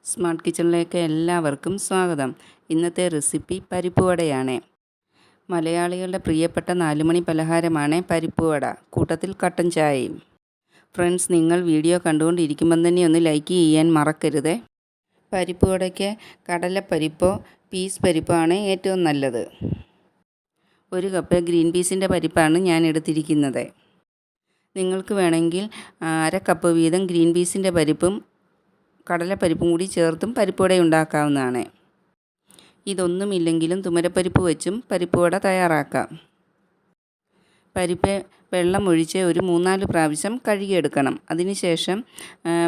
Smart കിച്ചണിലേക്ക് എല്ലാവർക്കും സ്വാഗതം. ഇന്നത്തെ റെസിപ്പി പരിപ്പുവടയാണ്. മലയാളികളുടെ പ്രിയപ്പെട്ട 4 മണി പലഹാരമാണ് പരിപ്പുവട, കൂട്ടത്തിൽ കട്ടൻ ചായയും. ഫ്രണ്ട്സ്, നിങ്ങൾ വീഡിയോ കണ്ടുകൊണ്ടിരിക്കുമ്പം തന്നെ ഒന്ന് ലൈക്ക് ചെയ്യാൻ മറക്കരുത്. പരിപ്പുവടയ്ക്ക് കടലപ്പരിപ്പോ പീസ് പരിപ്പോ ആണ് ഏറ്റവും നല്ലത്. 1 കപ്പ് ഗ്രീൻ പീസിൻ്റെ പരിപ്പാണ് ഞാൻ എടുത്തിരിക്കുന്നത്. നിങ്ങൾക്ക് വേണമെങ്കിൽ 1/2 കപ്പ് വീതം ഗ്രീൻ പീസിൻ്റെ പരിപ്പും കടലപ്പരിപ്പും കൂടി ചേർത്തും പരിപ്പുവട ഉണ്ടാക്കാവുന്നതാണ്. ഇതൊന്നുമില്ലെങ്കിലും തുമരപ്പരിപ്പ് വെച്ചും പരിപ്പുവട തയ്യാറാക്കാം. പരിപ്പ് വെള്ളം ഒഴിച്ച് ഒരു 3-4 പ്രാവശ്യം കഴുകിയെടുക്കണം. അതിനുശേഷം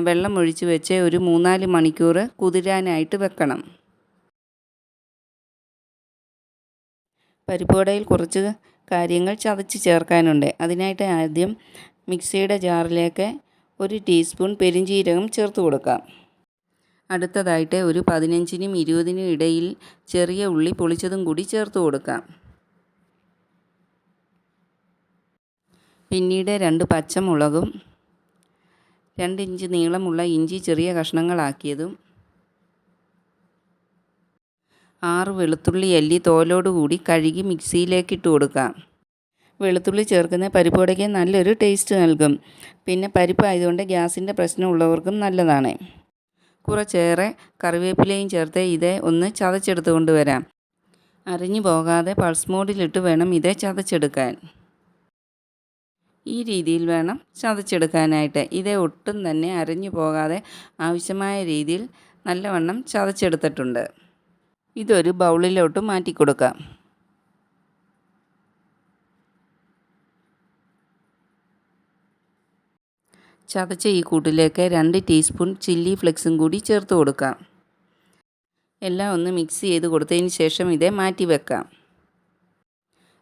വെള്ളം ഒഴിച്ച് വെച്ച് ഒരു 3-4 മണിക്കൂർ കുതിരാനായിട്ട് വെക്കണം. പരിപ്പുവടയിൽ കുറച്ച് കാര്യങ്ങൾ ചതച്ച് ചേർക്കാനുണ്ട്. അതിനായിട്ട് ആദ്യം മിക്സിയുടെ ജാറിലേക്ക് 1 ടീസ്പൂൺ പെരുംജീരകം ചേർത്ത് കൊടുക്കാം. അടുത്തതായിട്ട് ഒരു 15-നും 20-നും ഇടയിൽ ചെറിയ ഉള്ളി പൊളിച്ചതും കൂടി ചേർത്ത് കൊടുക്കാം. പിന്നീട് 2 പച്ചമുളകും 2 ഇഞ്ച് നീളമുള്ള ഇഞ്ചി ചെറിയ കഷ്ണങ്ങളാക്കിയതും 6 വെളുത്തുള്ളി അല്ലി തോലോടുകൂടി കഴുകി മിക്സിയിലേക്ക് ഇട്ട് കൊടുക്കാം. വെളുത്തുള്ളി ചേർക്കുന്ന പരിപ്പുവടയ്ക്ക് നല്ലൊരു ടേസ്റ്റ് നൽകും. പിന്നെ പരിപ്പ് ആയതുകൊണ്ട് ഗ്യാസിൻ്റെ പ്രശ്നമുള്ളവർക്കും നല്ലതാണ്. കുറച്ചേറെ കറിവേപ്പിലയും ചേർത്ത് ഇത് ഒന്ന് ചതച്ചെടുത്ത് കൊണ്ടുവരാം. അരിഞ്ഞു പോകാതെ പൾസ് മോഡിലിട്ട് വേണം ഇത് ചതച്ചെടുക്കാൻ. ഈ രീതിയിൽ വേണം ചതച്ചെടുക്കാനായിട്ട്. ഇത് ഒട്ടും തന്നെ അരിഞ്ഞു പോകാതെ ആവശ്യമായ രീതിയിൽ നല്ലവണ്ണം ചതച്ചെടുത്തിട്ടുണ്ട്. ഇതൊരു ബൗളിലോട്ട് മാറ്റി കൊടുക്കാം. ചതച്ച ഈ കൂട്ടിലേക്ക് 2 ടീസ്പൂൺ ചില്ലി ഫ്ലെക്സും കൂടി ചേർത്ത് കൊടുക്കാം. എല്ലാം ഒന്ന് മിക്സ് ചെയ്ത് കൊടുത്തതിന് ശേഷം ഇത് മാറ്റി വെക്കാം.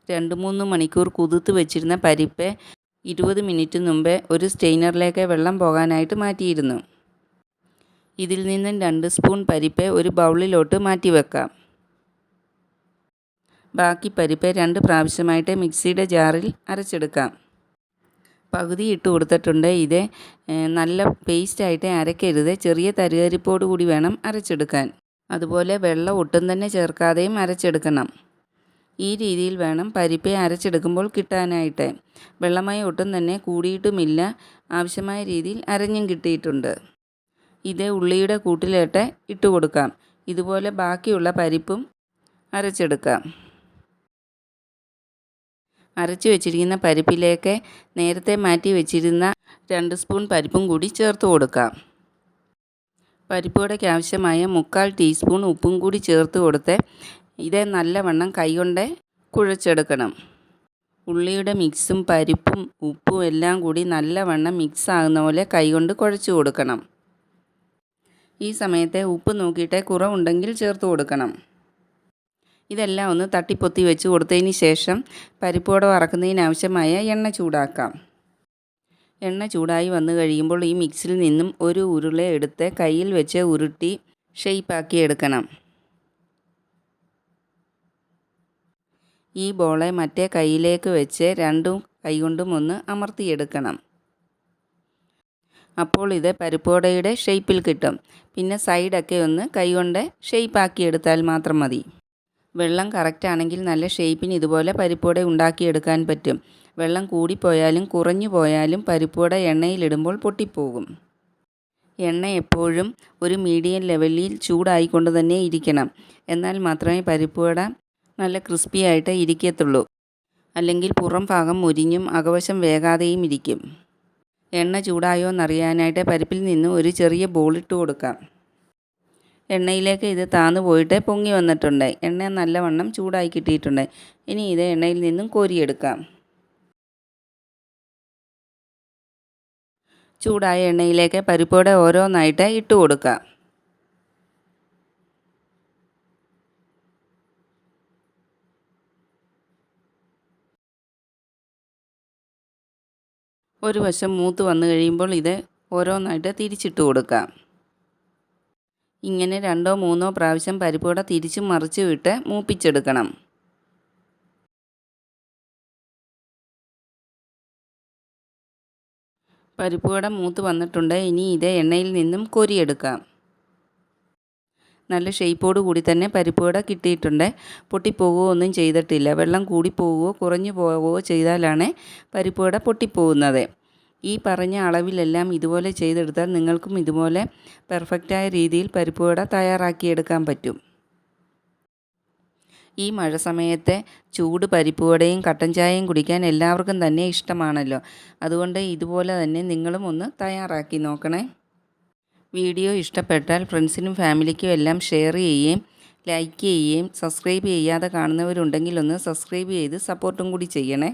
2-3 മണിക്കൂർ കുതിർത്ത് വെച്ചിരുന്ന പരിപ്പ് 20 മിനിറ്റ് മുമ്പേ ഒരു സ്റ്റെയിനറിലേക്ക് വെള്ളം പോകാനായിട്ട് മാറ്റിയിരുന്നു. ഇതിൽ നിന്നും 2 സ്പൂൺ പരിപ്പ് ഒരു ബൗളിലോട്ട് മാറ്റി വെക്കാം. ബാക്കി പരിപ്പ് 2 പ്രാവശ്യമായിട്ട് മിക്സിയുടെ ജാറിൽ അരച്ചെടുക്കാം. പകുതി ഇട്ട് കൊടുത്തിട്ടുണ്ട്. ഇത് നല്ല പേസ്റ്റായിട്ട് അരക്കരുത്. ചെറിയ തരിതരിപ്പോട് കൂടി വേണം അരച്ചെടുക്കാൻ. അതുപോലെ വെള്ളം ഒട്ടും തന്നെ ചേർക്കാതെയും അരച്ചെടുക്കണം. ഈ രീതിയിൽ വേണം പരിപ്പ് അരച്ചെടുക്കുമ്പോൾ കിട്ടാനായിട്ട്. വെള്ളമയം ഒട്ടും തന്നെ കൂടിയിട്ടുമില്ല. ആവശ്യമായ രീതിയിൽ അരഞ്ഞും കിട്ടിയിട്ടുണ്ട്. ഇത് ഉള്ളിയുടെ കൂട്ടിലോട്ട് ഇട്ട് കൊടുക്കാം. ഇതുപോലെ ബാക്കിയുള്ള പരിപ്പും അരച്ചെടുക്കാം. അരച്ചു വെച്ചിരിക്കുന്ന പരിപ്പിലേക്ക് നേരത്തെ മാറ്റി വെച്ചിരുന്ന 2 സ്പൂൺ പരിപ്പും കൂടി ചേർത്ത് കൊടുക്കാം. പരിപ്പുവടയ്ക്ക് ആവശ്യമായ 1/4 ടീസ്പൂൺ ഉപ്പും കൂടി ചേർത്ത് കൊടുത്ത് ഇത് നല്ലവണ്ണം കൈകൊണ്ട് കുഴച്ചെടുക്കണം. ഉള്ളിയുടെ മിക്സും പരിപ്പും ഉപ്പും എല്ലാം കൂടി നല്ലവണ്ണം മിക്സ് ആകുന്ന പോലെ കൈകൊണ്ട് കുഴച്ച് കൊടുക്കണം. ഈ സമയത്ത് ഉപ്പ് നോക്കിയിട്ട് കുറവുണ്ടെങ്കിൽ ചേർത്ത് കൊടുക്കണം. ഇതെല്ലാം ഒന്ന് തട്ടിപ്പൊത്തി വെച്ച് കൊടുത്തതിന് ശേഷം പരിപ്പുവട വറക്കുന്നതിനാവശ്യമായ എണ്ണ ചൂടാക്കാം. എണ്ണ ചൂടായി വന്നു കഴിയുമ്പോൾ ഈ മിക്സിൽ നിന്നും ഒരു ഉരുള എടുത്ത് കയ്യിൽ വെച്ച് ഉരുട്ടി ഷേപ്പാക്കി എടുക്കണം. ഈ ബോളെ മറ്റേ കൈയിലേക്ക് വെച്ച് 2 കൈകൊണ്ടും ഒന്ന് അമർത്തിയെടുക്കണം. അപ്പോൾ ഇത് പരിപ്പുവടയുടെ ഷേപ്പിൽ കിട്ടും. പിന്നെ സൈഡൊക്കെ ഒന്ന് കൈകൊണ്ട് ഷേപ്പാക്കി എടുത്താൽ മാത്രം മതി. വെള്ളം കറക്റ്റ് ആണെങ്കിൽ നല്ല ഷേപ്പിന് ഇതുപോലെ പരിപ്പുവട ഉണ്ടാക്കിയെടുക്കാൻ പറ്റും. വെള്ളം കൂടിപ്പോയാലും കുറഞ്ഞു പോയാലും പരിപ്പുവട എണ്ണയിലിടുമ്പോൾ പൊട്ടിപ്പോകും. എണ്ണ എപ്പോഴും ഒരു മീഡിയം ലെവലിൽ ചൂടായിക്കൊണ്ട് തന്നെ ഇരിക്കണം. എന്നാൽ മാത്രമേ പരിപ്പുവട നല്ല ക്രിസ്പി ആയിട്ട് ഇരിക്കത്തുള്ളൂ. അല്ലെങ്കിൽ പുറം ഭാഗം മുരിഞ്ഞും അകവശം വേകാതെയും ഇരിക്കും. എണ്ണ ചൂടായോ എന്നറിയാനായിട്ട് പരിപ്പിൽ നിന്ന് ഒരു ചെറിയ ബോളിട്ട് കൊടുക്കാം. എണ്ണയിലേക്ക് ഇത് താന്നു പോയിട്ട് പൊങ്ങി വന്നിട്ടുണ്ട്. എണ്ണ നല്ലവണ്ണം ചൂടായി കിട്ടിയിട്ടുണ്ട്. ഇനി ഇത് എണ്ണയിൽ നിന്നും കോരിയെടുക്കാം. ചൂടായ എണ്ണയിലേക്ക് പരിപ്പുവട ഓരോന്നായിട്ട് ഇട്ട് കൊടുക്കാം. ഒരു വശം മൂത്ത് വന്നു കഴിയുമ്പോൾ ഇത് ഓരോന്നായിട്ട് തിരിച്ചിട്ട് കൊടുക്കാം. ഇങ്ങനെ 2-3 പ്രാവശ്യം പരിപ്പുവട തിരിച്ചും മറിച്ചും ഇട്ട് മൂപ്പിച്ചെടുക്കണം. പരിപ്പുവട മൂത്ത് വന്നിട്ടുണ്ട്. ഇനി ഇത് എണ്ണയിൽ നിന്നും കോരിയെടുക്കാം. നല്ല ഷേപ്പോട് കൂടി തന്നെ പരിപ്പ് വട കിട്ടിയിട്ടുണ്ട്. പൊട്ടിപ്പോവുകയോ ഒന്നും ചെയ്തിട്ടില്ല. വെള്ളം കൂടിപ്പോവുകയോ കുറഞ്ഞു പോവുകയോ ചെയ്താലാണ് പരിപ്പ് വട പൊട്ടിപ്പോകുന്നത്. ഈ പറഞ്ഞ അളവിലെല്ലാം ഇതുപോലെ ചെയ്തെടുത്താൽ നിങ്ങൾക്കും ഇതുപോലെ പെർഫെക്റ്റായ രീതിയിൽ പരിപ്പ് വട തയ്യാറാക്കിയെടുക്കാൻ പറ്റും. ഈ മഴ സമയത്തെ ചൂട് പരിപ്പ് വടയും കട്ടൻ ചായയും കുടിക്കാൻ എല്ലാവർക്കും തന്നെ ഇഷ്ടമാണല്ലോ. അതുകൊണ്ട് ഇതുപോലെ തന്നെ നിങ്ങളും ഒന്ന് തയ്യാറാക്കി നോക്കണേ. വീഡിയോ ഇഷ്ടപ്പെട്ടാൽ ഫ്രണ്ട്സിനും ഫാമിലിക്കും എല്ലാം ഷെയർ ചെയ്യുകയും ലൈക്ക് ചെയ്യുകയും സബ്സ്ക്രൈബ് ചെയ്യാതെ കാണുന്നവരുണ്ടെങ്കിൽ ഒന്ന് സബ്സ്ക്രൈബ് ചെയ്ത് സപ്പോർട്ടും കൂടി ചെയ്യണേ.